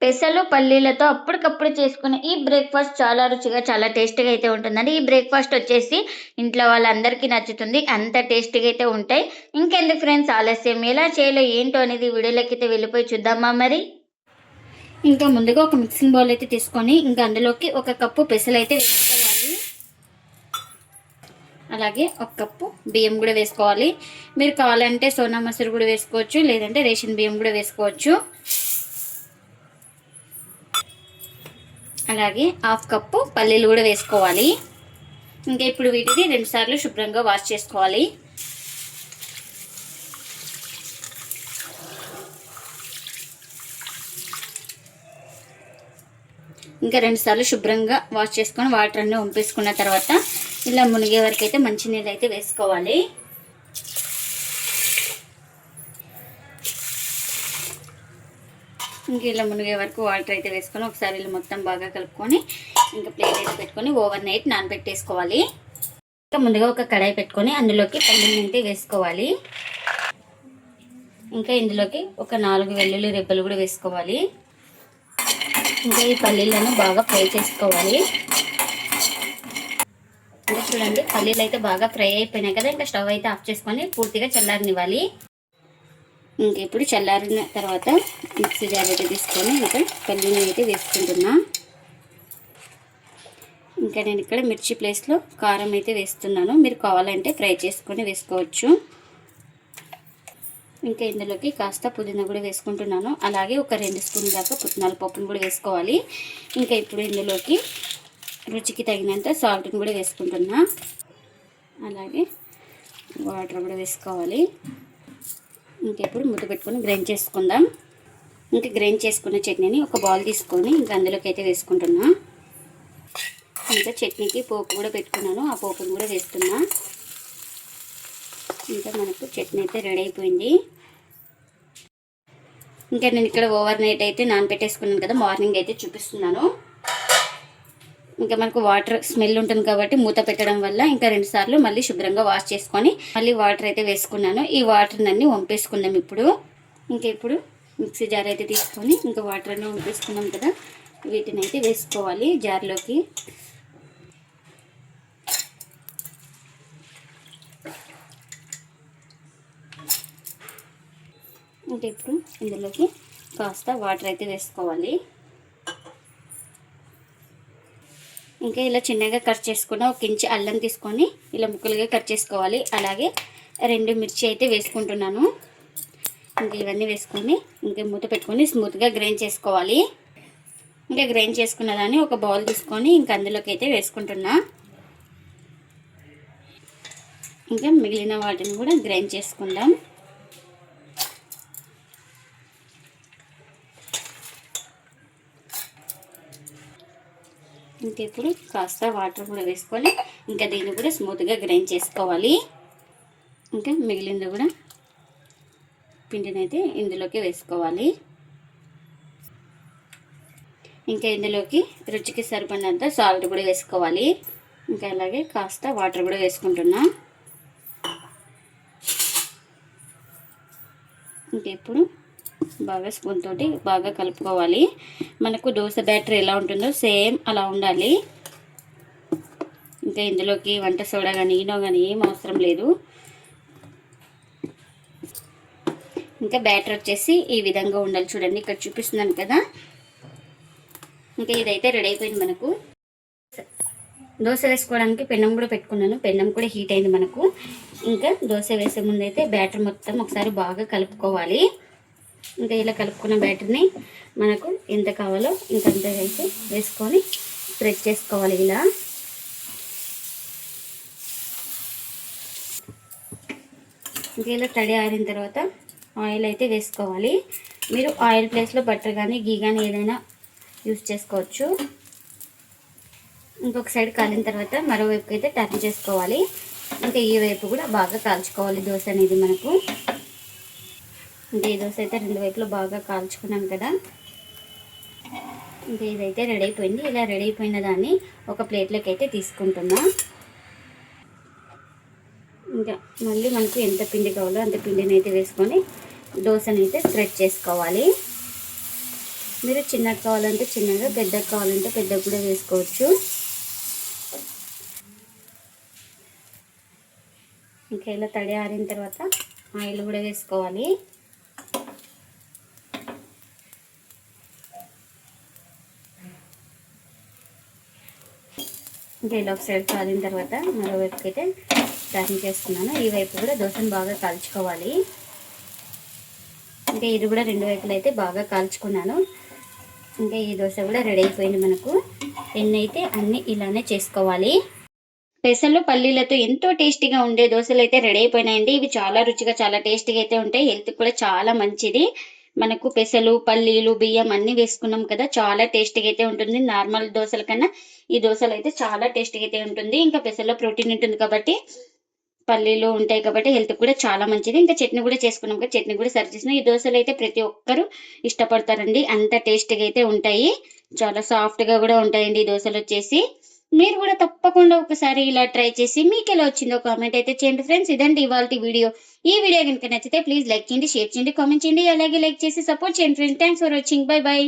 పెసలు, పల్లీలతో అప్పటికప్పుడు చేసుకునే ఈ బ్రేక్‌ఫాస్ట్ చాలా రుచిగా, చాలా టేస్టీగా అయితే ఉంటుందండి. ఈ బ్రేక్‌ఫాస్ట్ వచ్చేసి ఇంట్లో వాళ్ళందరికీ నచ్చుతుంది. అంత టేస్టీగా అయితే ఉంటాయి. ఇంకెందుకు ఫ్రెండ్స్ ఆలస్యం, ఎలా చేయాలో ఏంటో అనేది వీడియోలోకైతే వెళ్ళిపోయి చూద్దామా మరి? ఇంకా ముందుగా ఒక మిక్సింగ్ బౌల్ అయితే తీసుకొని, ఇంకా అందులోకి ఒక కప్పు పెసలైతే వేసుకోవాలి. అలాగే ఒక కప్పు బియ్యం కూడా వేసుకోవాలి. మీరు కావాలంటే సోనా మసూరి కూడా వేసుకోవచ్చు, లేదంటే రేషన్ బియ్యం కూడా వేసుకోవచ్చు. అలాగే హాఫ్ కప్పు పల్లీలు కూడా వేసుకోవాలి. ఇంకా ఇప్పుడు వీటిని 2 సార్లు శుభ్రంగా వాష్ చేసుకోవాలి. ఇంకా 2 సార్లు శుభ్రంగా వాష్ చేసుకొని వాటర్ అన్నీ వంపేసుకున్న తర్వాత ఇలా మునిగే వరకు అయితే మంచినీళ్ళు అయితే వేసుకోవాలి. ఇంక ఇలా మునిగే వరకు వాటర్ అయితే వేసుకొని ఒకసారి ఇలా మొత్తం బాగా కలుపుకొని ఇంకా ప్లేట్ అయితే పెట్టుకొని ఓవర్ నైట్ నానబెట్టేసుకోవాలి. ఇంకా ముందుగా ఒక కడాయి పెట్టుకొని అందులోకి పల్లీలు అయితే వేసుకోవాలి. ఇంకా ఇందులోకి ఒక 4 వెల్లుల్లి రెబ్బలు కూడా వేసుకోవాలి. ఇంకా ఈ పల్లీలను బాగా ఫ్రై చేసుకోవాలి. ఇంకా చూడండి పల్లీలు అయితే బాగా ఫ్రై అయిపోయినాయి కదా, ఇంకా స్టవ్ అయితే ఆఫ్ చేసుకొని పూర్తిగా చల్లారనివ్వాలి. ఇంకా ఇప్పుడు చల్లారిన తర్వాత మిక్సీ జార్ అయితే తీసుకొని ఇంకా పల్లీని అయితే వేసుకుంటున్నా. ఇంకా నేను ఇక్కడ మిర్చి ప్లేస్లో కారం అయితే వేస్తున్నాను. మీరు కావాలంటే ఫ్రై చేసుకొని వేసుకోవచ్చు. ఇంకా ఇందులోకి కాస్త పుదీనా కూడా వేసుకుంటున్నాను. అలాగే ఒక 2 స్పూన్ల దాకా పుట్నాల పప్పును కూడా వేసుకోవాలి. ఇంకా ఇప్పుడు ఇందులోకి రుచికి తగినంత సాల్ట్ని కూడా వేసుకుంటున్నా. అలాగే వాటర్ కూడా వేసుకోవాలి. ఇంకా ఇప్పుడు మూత పెట్టుకొని గ్రైండ్ చేసుకుందాం. ఇంకా గ్రైండ్ చేసుకున్న చట్నీని ఒక బౌల్ తీసుకొని ఇంకా అందులోకి అయితే వేసుకుంటున్నా. ఇంకా చట్నీకి పోపు కూడా పెట్టుకున్నాను, ఆ పోపును కూడా వేస్తున్నా. ఇంకా మనకు చట్నీ అయితే రెడీ అయిపోయింది. ఇంకా నేను ఇక్కడ ఓవర్ నైట్ అయితే నానబెట్టేసుకున్నాను కదా, మార్నింగ్ అయితే చూపిస్తున్నాను. ఇంకా మనకు వాటర్ స్మెల్ ఉంటుంది కాబట్టి మూత పెట్టడం వల్ల ఇంకా 2 సార్లు మళ్ళీ శుభ్రంగా వాష్ చేసుకొని మళ్ళీ వాటర్ అయితే వేసుకున్నాను. ఈ వాటర్ అన్ని వంపేసుకుందాం ఇప్పుడు. ఇంకా ఇప్పుడు మిక్సీ జార్ అయితే తీసుకొని ఇంకా వాటర్ అన్ని వంపేసుకున్నాం కదా, వీటిని అయితే వేసుకోవాలి జార్లోకి. ఇంకా ఇప్పుడు ఇందులోకి కాస్త వాటర్ అయితే వేసుకోవాలి. ఇంకా ఇలా చిన్నగా కట్ చేసుకున్న 1 ఇంచు అల్లం తీసుకొని ఇలా ముక్కలుగా కట్ చేసుకోవాలి. అలాగే 2 మిర్చి అయితే వేసుకుంటున్నాను. ఇంకా ఇవన్నీ వేసుకొని ఇంకా మూత పెట్టుకొని స్మూత్గా గ్రైండ్ చేసుకోవాలి. ఇంకా గ్రైండ్ చేసుకున్న దాన్ని ఒక బౌల్ తీసుకొని ఇంకా అందులోకి అయితే వేసుకుంటున్నా. ఇంకా మిగిలిన వాటిని కూడా గ్రైండ్ చేసుకుందాం. ఇంకా ఇప్పుడు కాస్త వాటర్ కూడా వేసుకొని ఇంకా దీన్ని కూడా స్మూత్గా గ్రైండ్ చేసుకోవాలి. ఇంకా మిగిలింది కూడా పిండిని అయితే ఇందులోకి వేసుకోవాలి. ఇంకా ఇందులోకి రుచికి సరిపడినంత సాల్ట్ కూడా వేసుకోవాలి. ఇంకా అలాగే కాస్త వాటర్ కూడా వేసుకుంటున్నా. ఇంకా ఇప్పుడు బాగా స్పూన్ తోటి బాగా కలుపుకోవాలి. మనకు దోశ బ్యాటర్ ఎలా ఉంటుందో సేమ్ అలా ఉండాలి. ఇంకా ఇందులోకి వంట సోడా కానీ ఈనో కానీ ఏం అవసరం లేదు. ఇంకా బ్యాటర్ వచ్చేసి ఈ విధంగా ఉండాలి. చూడండి ఇక్కడ చూపిస్తున్నాను కదా. ఇంకా ఇదైతే రెడీ అయిపోయింది. మనకు దోశ వేసుకోవడానికి పెన్నం కూడా పెట్టుకున్నాను. పెన్నం కూడా హీట్ అయింది మనకు. ఇంకా దోశ వేసే ముందు అయితే బ్యాటర్ మొత్తం ఒకసారి బాగా కలుపుకోవాలి. ఇంకా ఇలా కలుపుకున్న బ్యాటర్ని మనకు ఎంత కావాలో ఇంకంత అయితే వేసుకొని స్ప్రెడ్ చేసుకోవాలి. ఇలా ఇంకా ఇలా తడి ఆరిన తర్వాత ఆయిల్ అయితే వేసుకోవాలి. మీరు ఆయిల్ ప్లేస్లో బటర్ కానీ గీ కానీ ఏదైనా యూస్ చేసుకోవచ్చు. ఇంకొక సైడ్ కాలిన తర్వాత మరోవైపు అయితే టర్న్ చేసుకోవాలి. ఇంకా ఈ వైపు కూడా బాగా కాల్చుకోవాలి దోశ అనేది మనకు. ఇంకా ఈ దోశ అయితే 2 వైపులో బాగా కాల్చుకున్నాం కదా. ఇంకా ఇదైతే రెడీ అయిపోయింది. ఇలా రెడీ అయిపోయిన దాన్ని ఒక ప్లేట్లోకి అయితే తీసుకుంటున్నా. ఇంకా మళ్ళీ మనకు ఎంత పిండి కావాలో అంత పిండిని అయితే వేసుకొని దోశని అయితే స్ప్రెడ్ చేసుకోవాలి. మీరు చిన్నగా కావాలంటే చిన్నగా, పెద్దగా కావాలంటే పెద్దగా కూడా వేసుకోవచ్చు. ఇంకా ఇలా తడి ఆరిన తర్వాత ఆయిల్ కూడా వేసుకోవాలి. ఇంకా ఇలా ఒక సైడ్ కాలిన తర్వాత మరో వైపుకి అయితే టర్న్ చేస్తున్నాను. ఈ వైపు కూడా దోశను బాగా కాల్చుకోవాలి. ఇంకా ఇది కూడా రెండు వైపులు అయితే బాగా కాల్చుకున్నాను. ఇంకా ఈ దోశ కూడా రెడీ అయిపోయింది. మనకు ఎన్ని అయితే అన్ని ఇలానే చేసుకోవాలి. పెసలు పల్లీలతో ఎంతో టేస్టీగా ఉండే దోశలు అయితే రెడీ అయిపోయినాయండి. ఇవి చాలా రుచిగా చాలా టేస్టీగా అయితే ఉంటాయి. హెల్త్ కూడా చాలా మంచిది. మనకు పెసలు పల్లీలు బియ్యం అన్ని వేసుకున్నాం కదా, చాలా టేస్టీగా అయితే ఉంటుంది. నార్మల్ దోశల కన్నా ఈ దోశలు అయితే చాలా టేస్టీగా అయితే ఉంటుంది. ఇంకా పెసల్లో ప్రోటీన్ ఉంటుంది కాబట్టి, పల్లీలు ఉంటాయి కాబట్టి హెల్త్ కూడా చాలా మంచిది. ఇంకా చట్నీ కూడా చేసుకున్నాం కదా, చట్నీ కూడా సర్వ్ చేసిన. ఈ దోశలు అయితే ప్రతి ఒక్కరు ఇష్టపడతారండి, అంత టేస్టీగా అయితే ఉంటాయి. చాలా సాఫ్ట్గా కూడా ఉంటాయండి ఈ దోశలు వచ్చేసి. మీరు కూడా తప్పకుండా ఒకసారి ఇలా ట్రై చేసి మీకు ఎలా వచ్చిందో కామెంట్ అయితే చేయండి ఫ్రెండ్స్. ఇదండి ఇవాళ వీడియో. ఈ వీడియో కనుక నచ్చితే ప్లీజ్ లైక్ చేయండి, షేర్ చేయండి, కామెంట్ చేయండి. అలాగే లైక్ చేసి సపోర్ట్ చేయండి friends. Thanks for watching. By by.